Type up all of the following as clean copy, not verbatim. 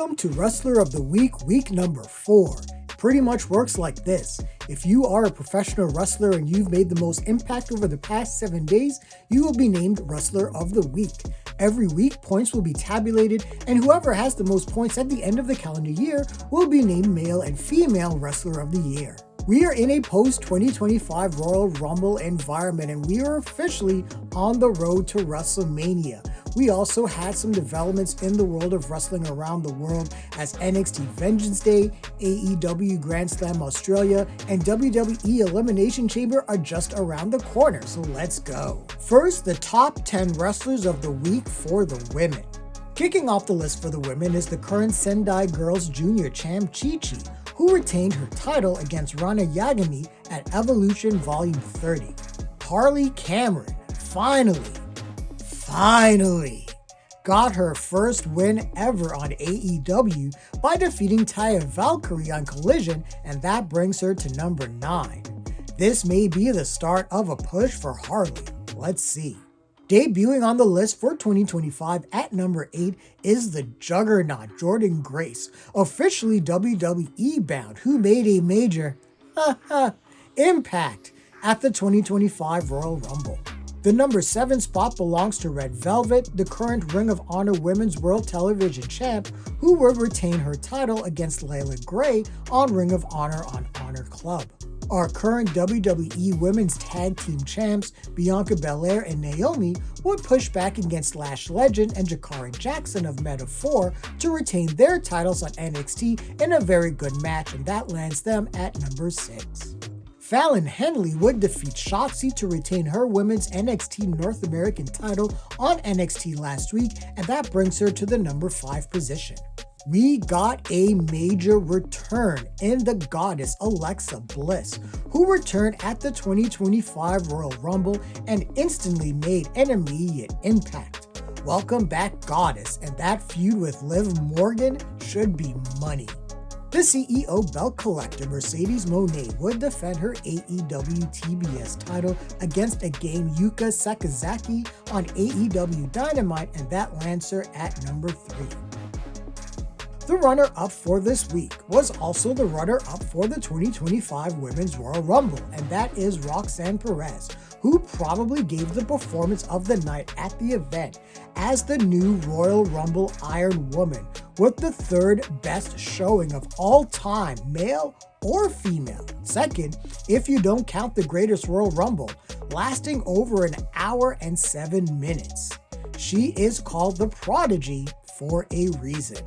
Welcome to Wrestler of the Week, week number 4. Pretty much works like this. If you are a professional wrestler and you've made the most impact over the past 7 days, you will be named Wrestler of the Week. Every week, points will be tabulated, and whoever has the most points at the end of the calendar year will be named Male and Female Wrestler of the Year. We are in a post-2025 Royal Rumble environment, and we are officially on the road to WrestleMania. We also had some developments in the world of wrestling around the world as NXT Vengeance Day, AEW Grand Slam Australia, and WWE Elimination Chamber are just around the corner, so let's go. First, the top 10 wrestlers of the week for the women. Kicking off the list for the women is the current Sendai Girls Junior champ Chi-Chi, who retained her title against Rana Yagami at Evolution Volume 30. Harley Cameron finally got her first win ever on AEW by defeating Taya Valkyrie on Collision, and that brings her to number 9. This may be the start of a push for Harley. Let's see. Debuting on the list for 2025 at number 8 is the juggernaut Jordynne Grace, officially WWE bound, who made a major impact at the 2025 Royal Rumble. The number 7 spot belongs to Red Velvet, the current Ring of Honor Women's World Television champ, who will retain her title against Layla Gray on Ring of Honor on Honor Club. Our current WWE Women's Tag Team champs, Bianca Belair and Naomi, would push back against Lash Legend and Jakara Jackson of Meta-4 to retain their titles on NXT in a very good match, and that lands them at number 6. Fallon Henley would defeat Shotzi to retain her women's NXT North American title on NXT last week, and that brings her to the number 5 position. We got a major return in the goddess Alexa Bliss, who returned at the 2025 Royal Rumble and instantly made an immediate impact. Welcome back, goddess, and that feud with Liv Morgan should be money. The CEO belt collector Mercedes Moné would defend her AEW TBS title against again Yuka Sakazaki on AEW Dynamite, and that lands her at number 3. The runner-up for this week was also the runner-up for the 2025 Women's Royal Rumble, and that is Roxanne Perez, who probably gave the performance of the night at the event as the new Royal Rumble Iron Woman, with the 3rd best showing of all time, male or female. Second, if you don't count the Greatest Royal Rumble, lasting over an hour and 7 minutes. She is called the Prodigy for a reason.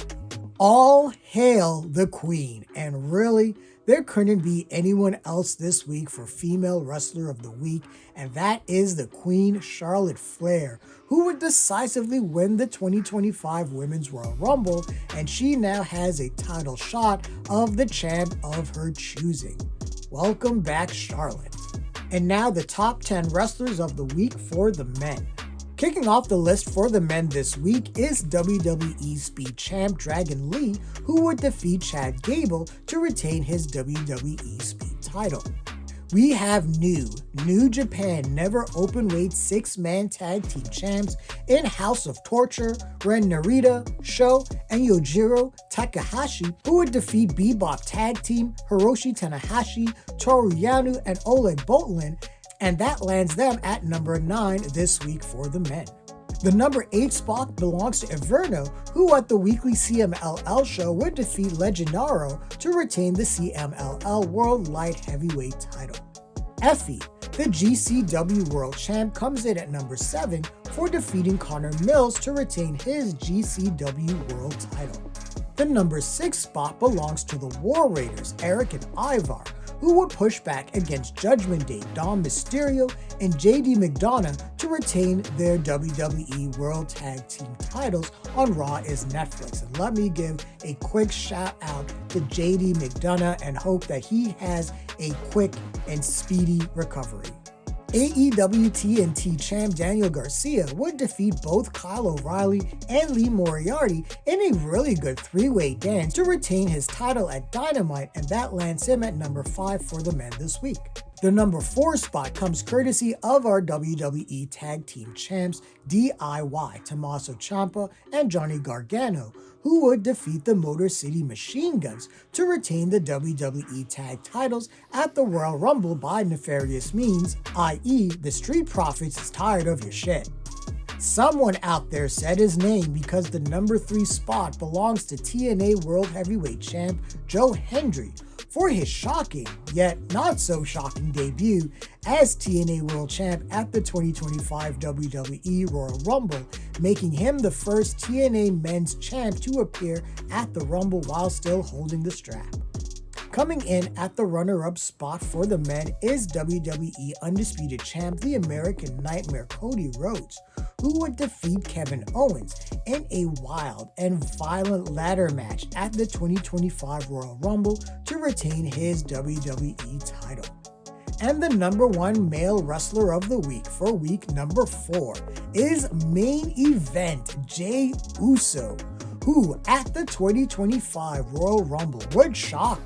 All hail the Queen, and really, there couldn't be anyone else this week for Female Wrestler of the Week, and that is the Queen Charlotte Flair, who would decisively win the 2025 Women's Royal Rumble, and she now has a title shot of the champ of her choosing. Welcome back, Charlotte. And now the top 10 wrestlers of the week for the men. Kicking off the list for the men this week is WWE Speed Champ Dragon Lee, who would defeat Chad Gable to retain his WWE Speed title. We have New Japan Never Openweight 6-man tag team champs in House of Torture, Ren Narita, Sho, and Yujiro Takahashi, who would defeat Bebop Tag Team, Hiroshi Tanahashi, Toru Yano, and Oleg Boltin, and that lands them at number 9 this week for the men. The number 8 spot belongs to Inferno, who at the weekly CMLL show would defeat Legendaro to retain the CMLL World Light Heavyweight title. Effie, the GCW World Champ, comes in at number 7 for defeating Connor Mills to retain his GCW World title. The number 6 spot belongs to the War Raiders, Eric and Ivar, who would push back against Judgment Day Dom Mysterio and JD McDonough to retain their WWE World Tag Team titles on Raw is Netflix. And let me give a quick shout out to JD McDonough and hope that he has a quick and speedy recovery. AEW TNT champ Daniel Garcia would defeat both Kyle O'Reilly and Lee Moriarty in a really good 3-way dance to retain his title at Dynamite, and that lands him at number 5 for the men this week. The number 4 spot comes courtesy of our WWE Tag Team Champs DIY, Tommaso Ciampa and Johnny Gargano, who would defeat the Motor City Machine Guns to retain the WWE Tag Titles at the Royal Rumble by nefarious means, i.e. the Street Profits is tired of your shit. Someone out there said his name because the number 3 spot belongs to TNA World Heavyweight Champ Joe Hendry for his shocking, yet not so shocking debut as TNA World Champ at the 2025 WWE Royal Rumble, making him the first TNA Men's Champ to appear at the Rumble while still holding the strap. Coming in at the runner-up spot for the men is WWE Undisputed Champ, the American Nightmare Cody Rhodes, who would defeat Kevin Owens in a wild and violent ladder match at the 2025 Royal Rumble to retain his WWE title. And the number 1 male wrestler of the week for week number 4 is main event Jey Uso, who at the 2025 Royal Rumble would shock,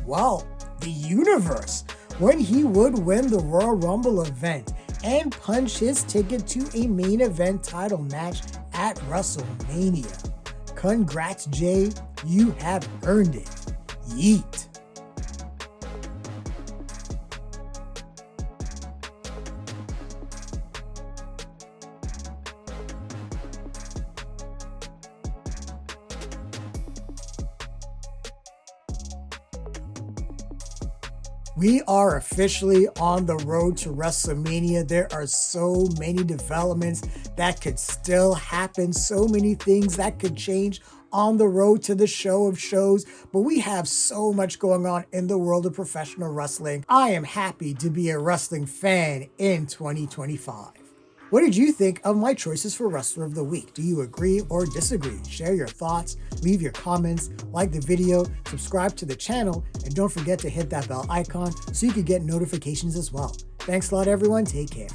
well, the universe when he would win the Royal Rumble event and punch his ticket to a main event title match at WrestleMania. Congrats, Jey, you have earned it. Yeet. We are officially on the road to WrestleMania. There are so many developments that could still happen, so many things that could change on the road to the show of shows, but we have so much going on in the world of professional wrestling. I am happy to be a wrestling fan in 2025. What did you think of my choices for Wrestler of the Week? Do you agree or disagree? Share your thoughts, leave your comments, like the video, subscribe to the channel, and don't forget to hit that bell icon so you can get notifications as well. Thanks a lot, everyone. Take care.